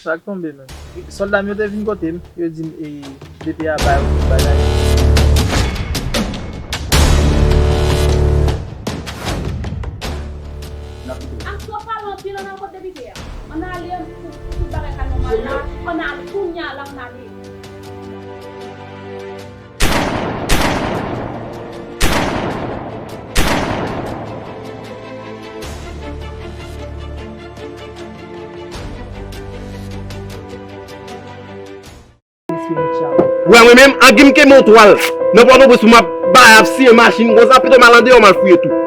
Chak tombe men. Soldat mi yo te vin kote m, yo di BP a bay ou bagay. Ang sopa lang, pila na ako debite ya. Manali ang bagay ka naman na, manali, kunya lang nali. Ouais, moi-même, en game que mon toile. N'importe où, sur ma barre, si une machine, on s'appelle de malandé, on m'a fouillé tout.